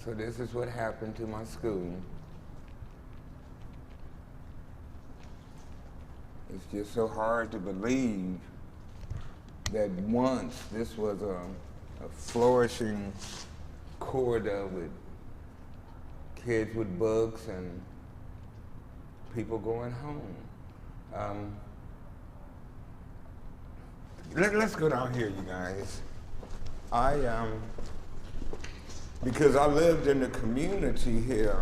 So this is what happened to my school. It's just so hard to believe that once this was a flourishing corridor with kids with books and people going home. Let's go down here, you guys. Because I lived in the community here,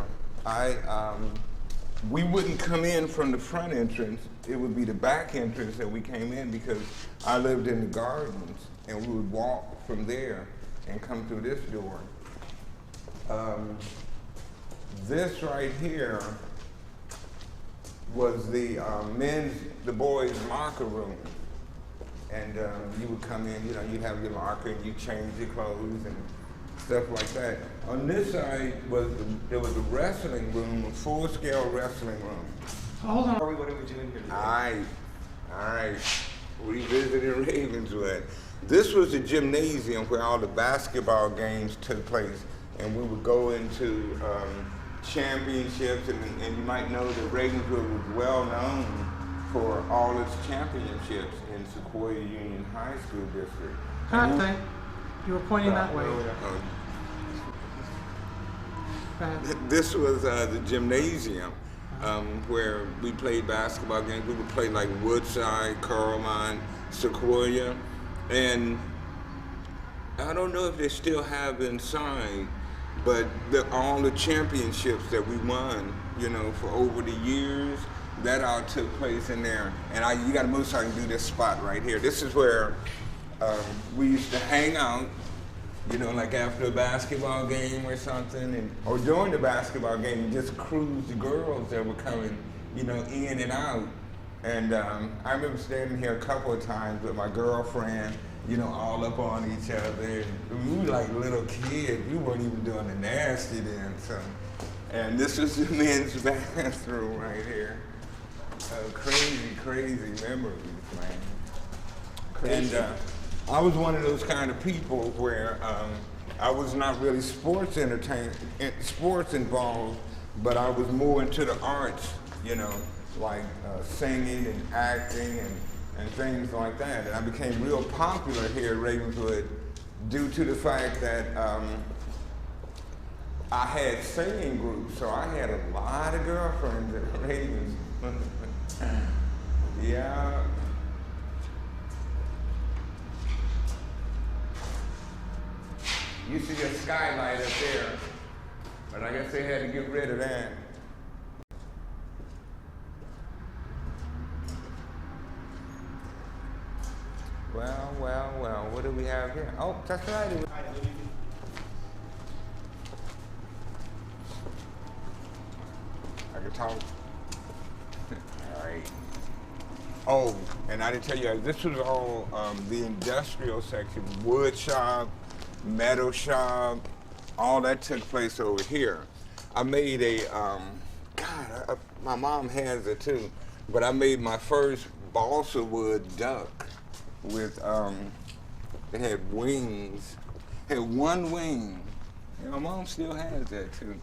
we wouldn't come in from the front entrance. It would be the back entrance that we came in because I lived in the gardens, and we would walk from there and come through this door. This right here was the boys' locker room. And you would come in, you'd have your locker and you change your clothes and stuff like that. On this side there was a wrestling room, a full-scale wrestling room. Hold on. What are we doing here today? All right. Revisiting Ravenswood. This was the gymnasium where all the basketball games took place, and we would go into championships, and you might know that Ravenswood was well known for all its championships in Sequoia Union High School District. Cut. You were pointing that way. This was the gymnasium where we played basketball games. We would play like Woodside, Carmine, Sequoia, and I don't know if they still have inside, but all the championships that we won, for over the years, that all took place in there. And you got to move so I can do this spot right here. This is where we used to hang out, like after a basketball game or something, or during the basketball game, and just cruise the girls that were coming, in and out. And I remember standing here a couple of times with my girlfriend, all up on each other. And we were like little kids. We weren't even doing the nasty then. So, and this was the men's bathroom right here. Crazy memories, man. Crazy. And I was one of those kind of people where I was not really sports involved, but I was more into the arts, like singing and acting and things like that. And I became real popular here at Ravenswood due to the fact that I had singing groups, so I had a lot of girlfriends at Ravenswood. Yeah. You see that skylight up there, but I guess they had to get rid of that. Well, what do we have here? Oh, that's right. I can talk. All right. Oh, and I didn't tell you, this was all the industrial section, wood shop, metal shop, all that took place over here. I made my mom has it too, but I made my first balsa wood duck with, it had wings, had one wing. And my mom still has that too.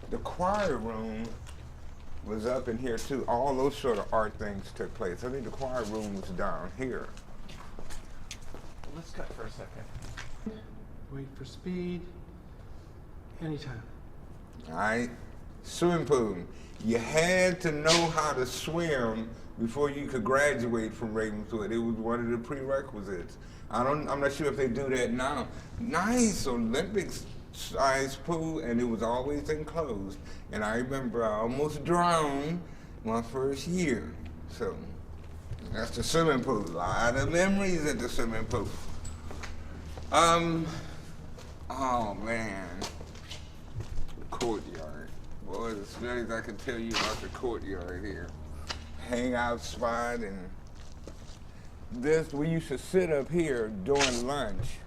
The choir room was up in here too. All those sort of art things took place. I think the choir room was down here. Let's cut for a second. Wait for speed. Anytime. All right. Swimming pool. You had to know how to swim before you could graduate from Ravenswood. It was one of the prerequisites. I'm not sure if they do that now. Nice Olympic size pool, and it was always enclosed. And I remember I almost drowned my first year. So that's the swimming pool. A lot of memories at the swimming pool. Oh man, the courtyard. Boy, there's stories I could tell you about the courtyard here. Hangout spot, and we used to sit up here during lunch.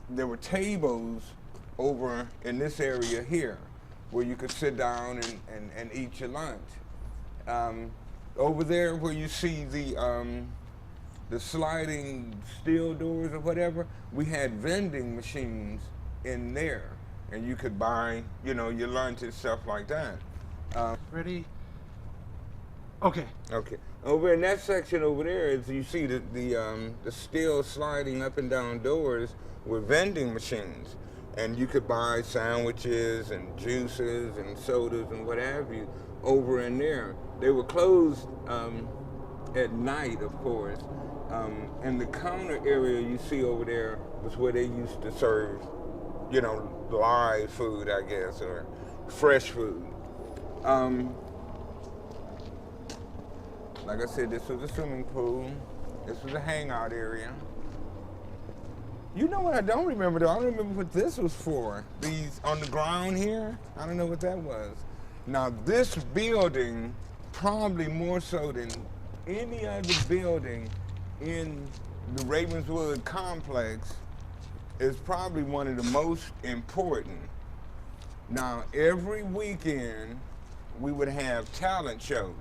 There were tables over in this area here where you could sit down and eat your lunch. Over there where you see the sliding steel doors or whatever, we had vending machines in there. and you could buy, you know, your lunch and stuff like that. Ready? Okay. Okay. Over in that section over there, is you see the steel sliding up and down doors with vending machines, and you could buy sandwiches and juices and sodas and what have you over in there. They were closed at night, of course. And the counter area you see over there was where they used to serve, you know, live food, I guess, or fresh food. Like I said, this was a swimming pool. This was a hangout area. You know what I don't remember though? I don't remember what this was for. These on the ground here, I don't know what that was. Now this building, probably more so than any other building in the Ravenswood complex, is probably one of the most important. Now every weekend we would have talent shows.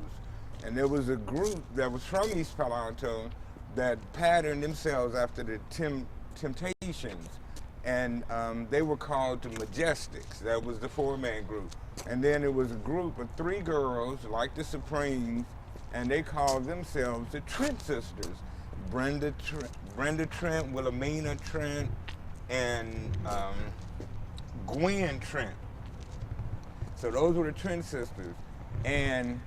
And there was a group that was from East Palo Alto that patterned themselves after the Temptations. And they were called the Majestics. That was the 4-man group. And then there was a group of 3 girls, like the Supremes, and they called themselves the Trent Sisters. Brenda Trent, Wilhelmina Trent, and Gwen Trent. So those were the Trent Sisters. And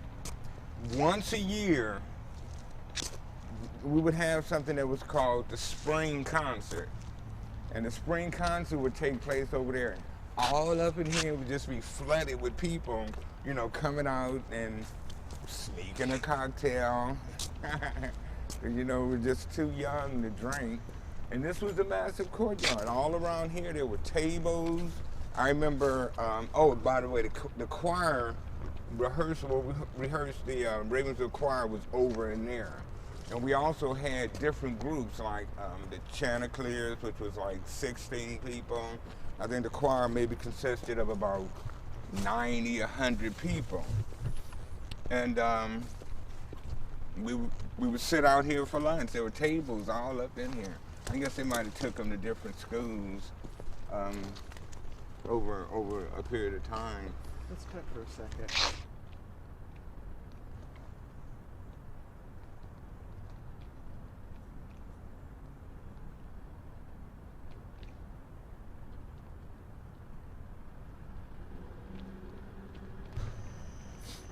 once a year, we would have something that was called the spring concert. And the spring concert would take place over there. All up in here would just be flooded with people, you know, coming out and sneaking a cocktail. You know, we're just too young to drink. And this was a massive courtyard. All around here, there were tables. I remember, oh, by the way, the choir rehearsal, we rehearsed the Ravenswood choir was over in there. And we also had different groups like the Chanticleers, which was like 16 people. I think the choir maybe consisted of about 90, 100 people. And we would sit out here for lunch. There were tables all up in here. I guess they might have took them to different schools over a period of time. Let's cut for a second.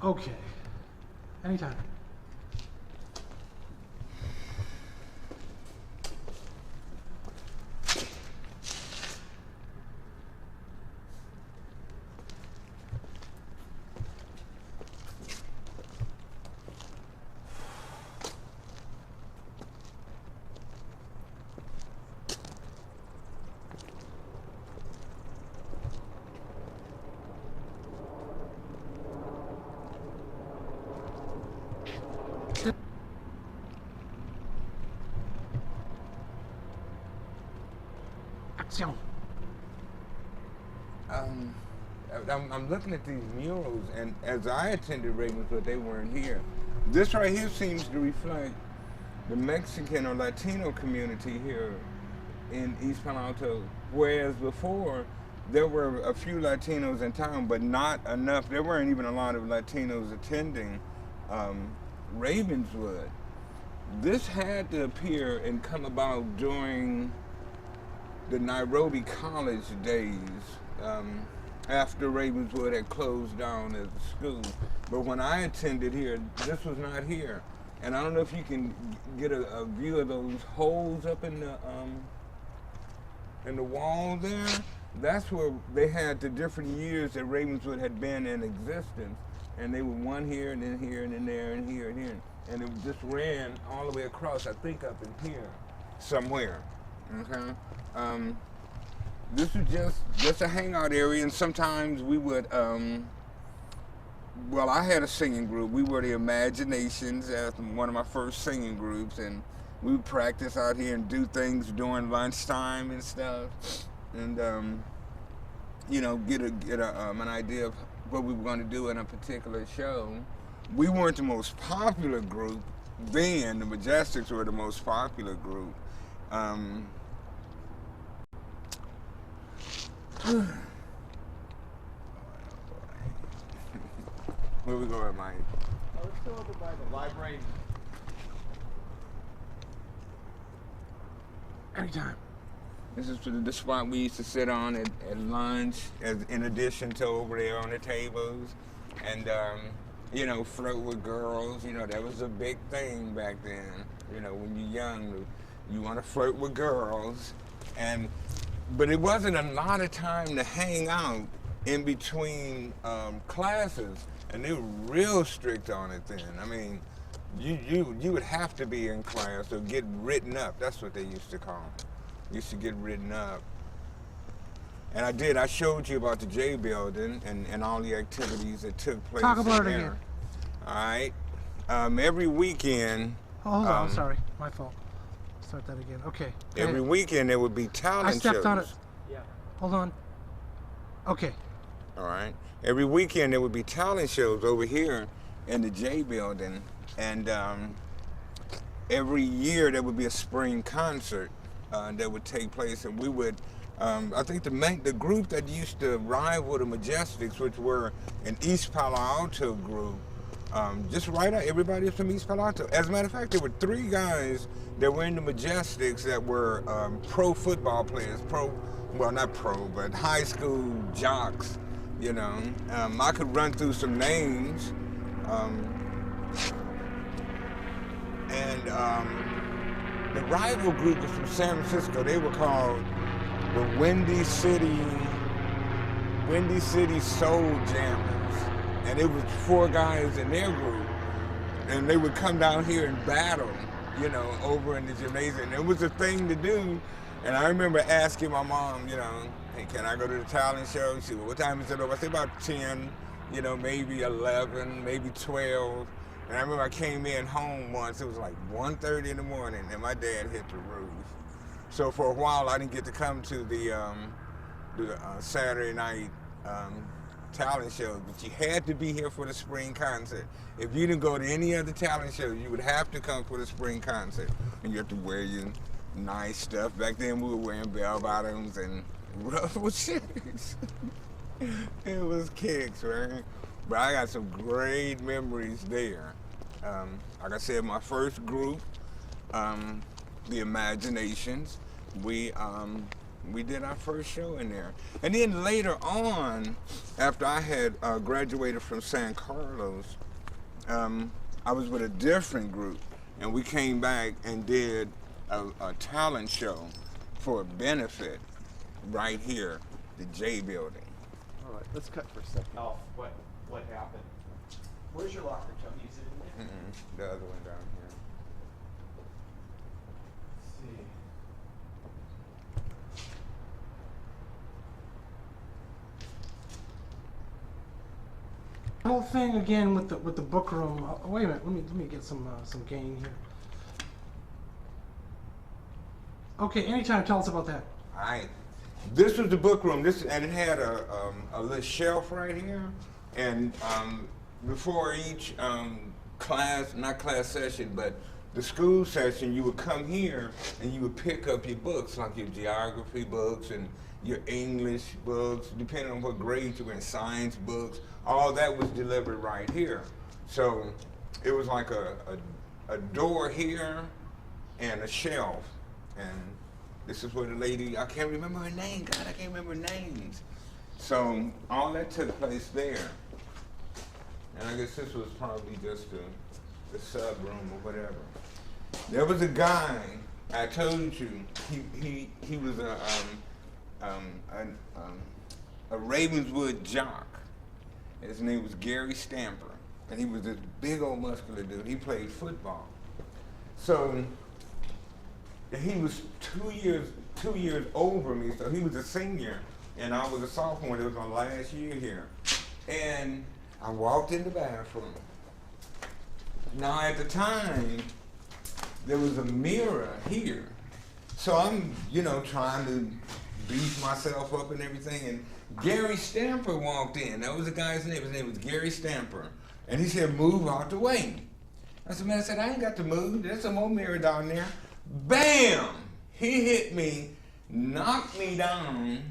Okay. Anytime. Action. I'm looking at these murals, and as I attended Ravenswood, they weren't here. This right here seems to reflect the Mexican or Latino community here in East Palo Alto, whereas before there were a few Latinos in town, but not enough. There weren't even a lot of Latinos attending Ravenswood. This had to appear and come about during the Nairobi College days, after Ravenswood had closed down as a school. But when I attended here, this was not here. And I don't know if you can get a view of those holes up in the wall there. That's where they had the different years that Ravenswood had been in existence. And they were one here, and then here, and then there, and here, and here. And it just ran all the way across, I think up in here somewhere, okay? This was just a hangout area, and sometimes we would, well, I had a singing group. We were the Imaginations, as one of my first singing groups, and we would practice out here and do things during lunchtime and stuff, and you know, get an idea of what we were going to do in a particular show. We weren't the most popular group then. The Majestics were the most popular group. Where we going, Mike? Let's go over by the library. Anytime. This is the spot we used to sit on at lunch, in addition to over there on the tables, and you know, flirt with girls. You know, that was a big thing back then. You know, when you're young, you want to flirt with girls, but it wasn't a lot of time to hang out in between classes, and they were real strict on it then. I mean, you would have to be in class or get written up. That's what they used to call it. Used to get written up. And I showed you about the J building and all the activities that took place. Talk about it there. again. All right. Every weekend. Oh, hold on, sorry, my fault. Start that again. Okay. Every weekend there would be talent shows. I stepped on it. Yeah. Hold on. Okay. All right. Every weekend there would be talent shows over here in the J building, and every year there would be a spring concert that would take place, and we would. I think the group that used to rival the Majestics, which were an East Palo Alto group, just right out, everybody from East Palo Alto. As a matter of fact, there were 3 guys that were in the Majestics that were pro football players, not pro, but high school jocks, you know. I could run through some names. The rival group was from San Francisco. They were called the Windy City Soul Jammers. And it was 4 guys in their group. And they would come down here and battle, you know, over in the gymnasium. It was a thing to do. And I remember asking my mom, you know, hey, can I go to the talent show? She said, well, what time is it over? I said about 10, you know, maybe 11, maybe 12. And I remember I came in home once, it was like 1:30 in the morning, and my dad hit the roof. So for a while, I didn't get to come to the Saturday night talent shows, but you had to be here for the spring concert. If you didn't go to any other talent show, you would have to come for the spring concert. And you have to wear your nice stuff. Back then, we were wearing bell bottoms and ruffle shoes. It was kicks, right? But I got some great memories there. Like I said, my first group, the Imaginations, we did our first show in there. And then later on, after I had graduated from San Carlos, I was with a different group, and we came back and did a talent show for a benefit right here, the J building. All right, let's cut for a second. Oh, what happened? Where's your locker, Tony? Is it in there? The other one down here. Let's see. The whole thing again with the book room. Wait a minute. Let me get some gain here. Okay. Anytime. Tell us about that. All right. This was the book room. And it had a little shelf right here. And before each not class session, but the school session, you would come here and you would pick up your books, like your geography books and your English books, depending on what grade you were in, science books. All that was delivered right here. So it was like a door here and a shelf. And this is where the lady, I can't remember her name, God, I can't remember names. So all that took place there. And I guess this was probably just the sub room or whatever. There was a guy, I told you, he was a Ravenswood jock. His name was Gary Stamper, and he was this big old muscular dude. He played football. So he was 2 years over me, so he was a senior, and I was a sophomore. It was my last year here. And I walked in the bathroom. Now at the time, there was a mirror here. So I'm, trying to beef myself up and everything, and Gary Stamper walked in. That was the guy's name. His name was Gary Stamper. And he said, move out the way. I said, man, I ain't got to move. There's some more mirror down there. Bam! He hit me, knocked me down.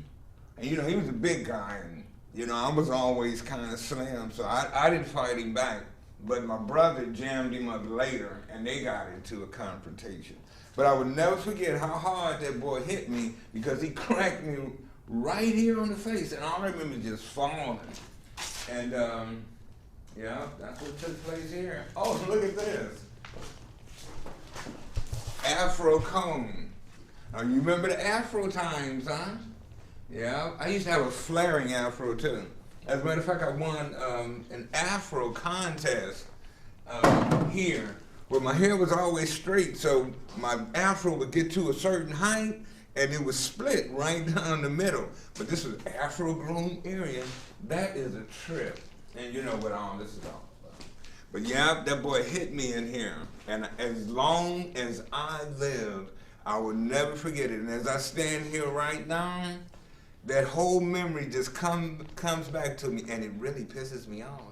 And he was a big guy, and You know, I was always kind of slim, so I didn't fight him back. But my brother jammed him up later, and they got into a confrontation. But I would never forget how hard that boy hit me because he cracked me right here on the face, and all I remember is just falling. And yeah, that's what took place here. Oh, look at this. Afro cone. You remember the Afro times, huh? Yeah, I used to have a flaring Afro too. As a matter of fact, I won an Afro contest here, where my hair was always straight, so my Afro would get to a certain height, and it was split right down the middle. But this was Afro groom area. That is a trip, and you know what all this is all about. But yeah, that boy hit me in here, and as long as I lived, I will never forget it. And as I stand here right now, that whole memory just comes back to me, and it really pisses me off.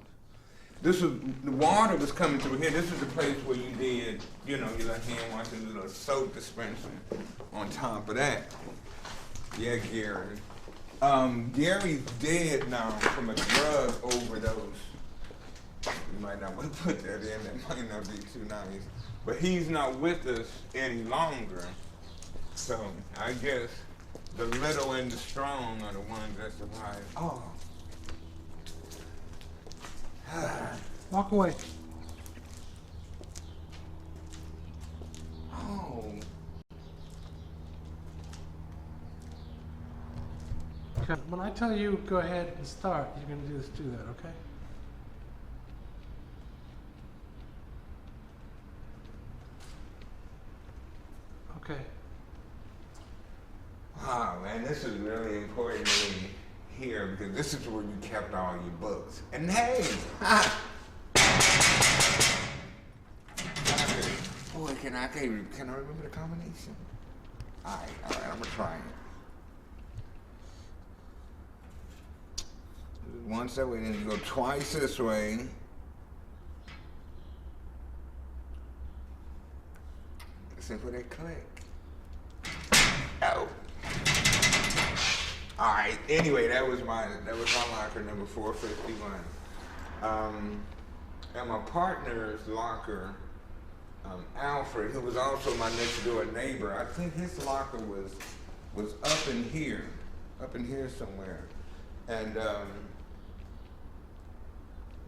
This was, the water was coming through here. This was the place where you did, you know, your little hand washing, your little soap dispenser on top of that. Yeah, Gary. Gary's dead now from a drug overdose. You might not want to put that in, that might not be too nice. But he's not with us any longer. So I guess the little and the strong are the ones that survive. Oh. Walk away. Oh. Okay. When I tell you go ahead and start, you're going to do that, okay? Okay. Wow, man, this is really important to me here because this is where you kept all your books. And hey, boy, can I remember the combination? All right, I'm gonna try it. Once that way, then you go twice this way. Except for that click. Oh. All right. Anyway, that was my locker number 451. And my partner's locker, Alfred, who was also my next door neighbor. I think his locker was up in here somewhere, and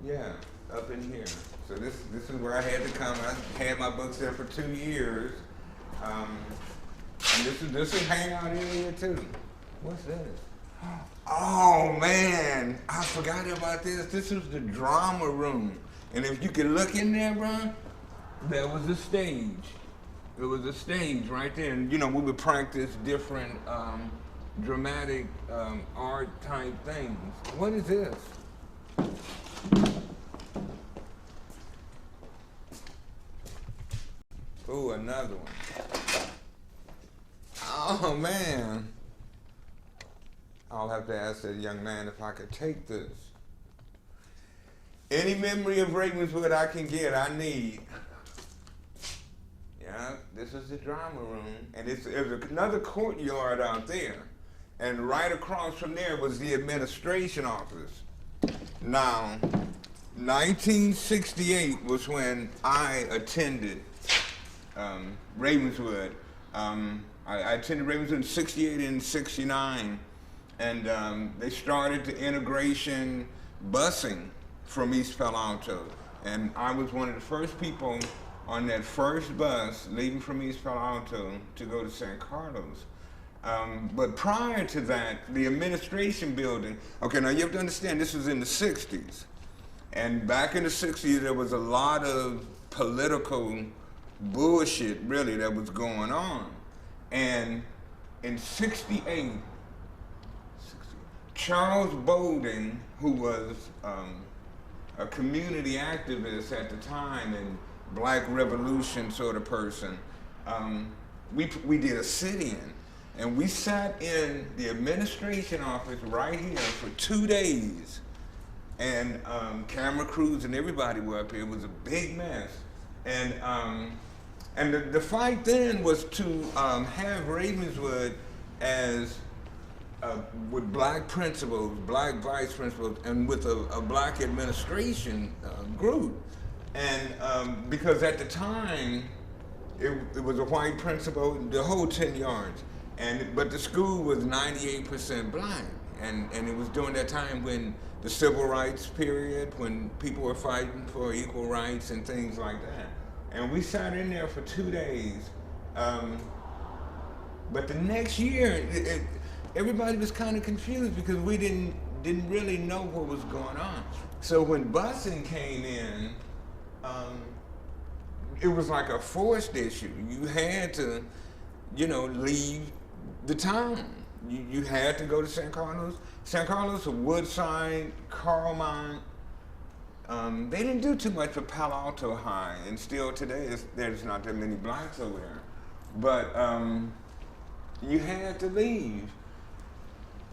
yeah, up in here. So this is where I had to come. I had my books there for 2 years, and this is hangout area too. What's this? Oh man, I forgot about this. This was the drama room. And if you could look in there, bro, there was a stage. There was a stage right there. And you know, we would practice different dramatic art type things. What is this? Ooh, another one. Oh man. I'll have to ask that young man if I could take this. Any memory of Ravenswood I can get, I need. Yeah, this is the drama room. And there's another courtyard out there. And right across from there was the administration office. Now, 1968 was when I attended Ravenswood. I attended Ravenswood in 68 and 69. And they started the integration busing from East Palo Alto. And I was one of the first people on that first bus leaving from East Palo Alto to go to San Carlos. But prior to that, the administration building, okay, now you have to understand this was in the 60s. And back in the 60s, there was a lot of political bullshit, really, that was going on. And in 68, Charles Bolden, who was a community activist at the time and Black Revolution sort of person, we did a sit-in. And we sat in the administration office right here for 2 days. And camera crews and everybody were up here. It was a big mess. And the fight then was to have Ravenswood as with black principals, black vice principals, and with a black administration group. And because at the time, it was a white principal, the whole 10 yards. But the school was 98% black. And it was during that time when the civil rights period, when people were fighting for equal rights and things like that. And we sat in there for 2 days. But the next year, everybody was kind of confused because we didn't really know what was going on. So when busing came in, it was like a forced issue. You had to, leave the town. You had to go to San Carlos or Woodside, Carmine. They didn't do too much for Palo Alto High, and still today there's not that many blacks over there. But you had to leave.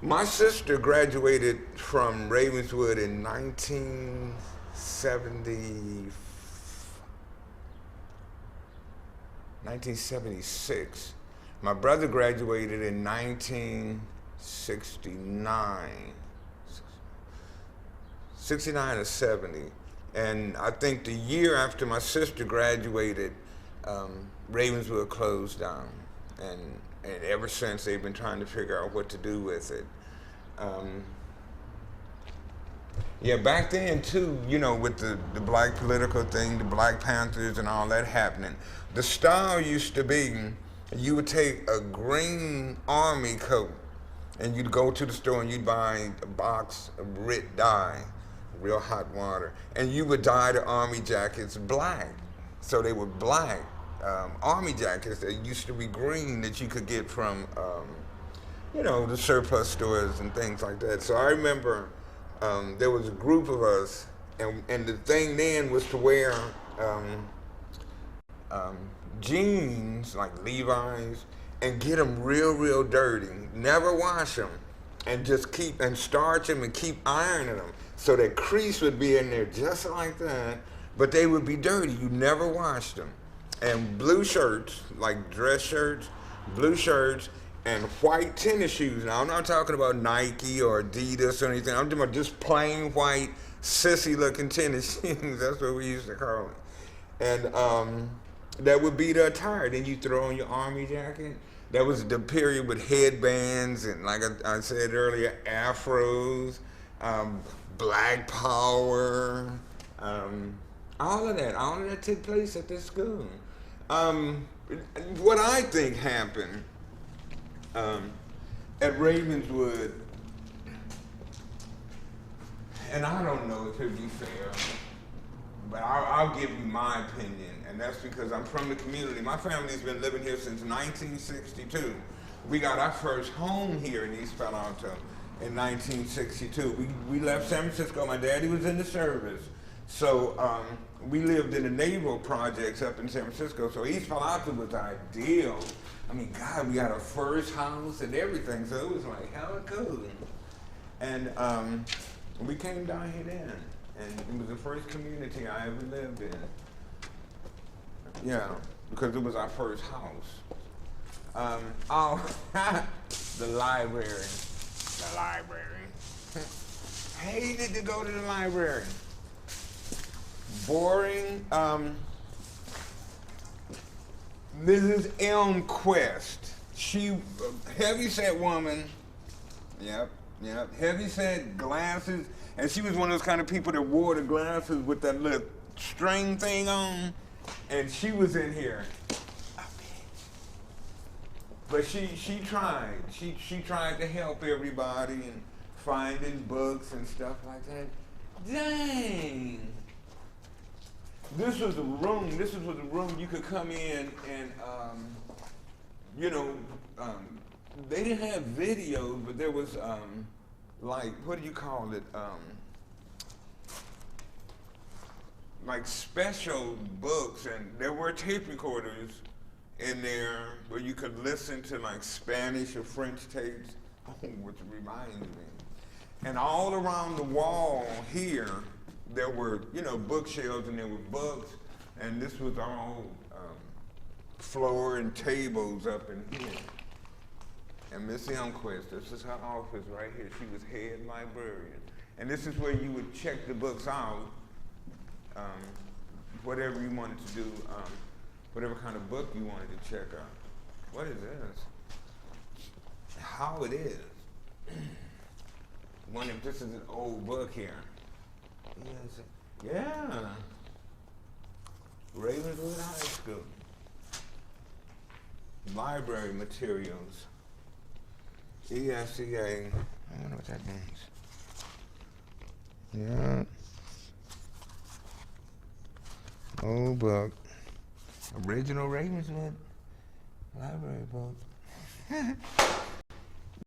My sister graduated from Ravenswood in 1976. My brother graduated in 1969. 69 or 70. And I think the year after my sister graduated, Ravenswood closed down. And ever since, they've been trying to figure out what to do with it. Back then too, with the black political thing, the Black Panthers and all that happening, the style used to be, you would take a green army coat and you'd go to the store and you'd buy a box of Rit dye, real hot water, and you would dye the army jackets black. So they were black army jackets that used to be green that you could get from, the surplus stores and things like that. So I remember there was a group of us, and the thing then was to wear jeans, like Levi's, and get them real dirty, never wash them, and just starch them and keep ironing them. So that crease would be in there just like that, but they would be dirty. You never washed them. And blue shirts, like dress shirts, blue shirts, and white tennis shoes. Now, I'm not talking about Nike or Adidas or anything. I'm talking about just plain white, sissy-looking tennis shoes. That's what we used to call it. And that would be the attire. Then you throw on your army jacket. That was the period with headbands and, like I said earlier, afros, black power, all of that took place at this school. What I think happened at Ravenswood, and I don't know if it'd be fair, but I'll give you my opinion, and that's because I'm from the community. My family's been living here since 1962. We got our first home here in East Palo Alto in 1962. We left San Francisco. My daddy was in the service. So we lived in the naval projects up in San Francisco. So East Palo Alto was ideal. I mean, God, we got our first house and everything. So it was like hella cool. And we came down here then. And it was the first community I ever lived in. Yeah, because it was our first house. The library. The library. Hated to go to the library. Boring. Mrs. Elmquist. She, heavyset woman. Yep. Heavyset glasses. And she was one of those kind of people that wore the glasses with that little string thing on. And she was in here. But she tried. She tried to help everybody and finding books and stuff like that. Dang. This was a room you could come in and, they didn't have videos, but there was, like, what do you call it? Like special books, and there were tape recorders in there where you could listen to like Spanish or French tapes, which reminds me. And all around the wall here, there were, bookshelves, and there were books, and this was all floor and tables up in here. And Miss Elmquist, this is her office right here. She was head librarian. And this is where you would check the books out, whatever you wanted to do, whatever kind of book you wanted to check out. What is this? How it is. Wonder if this is an old book here. Yes. Yeah. Ravenswood High School. Library materials. ESCA. I wonder what that means. Yeah. Old book. Original Ravenswood library book.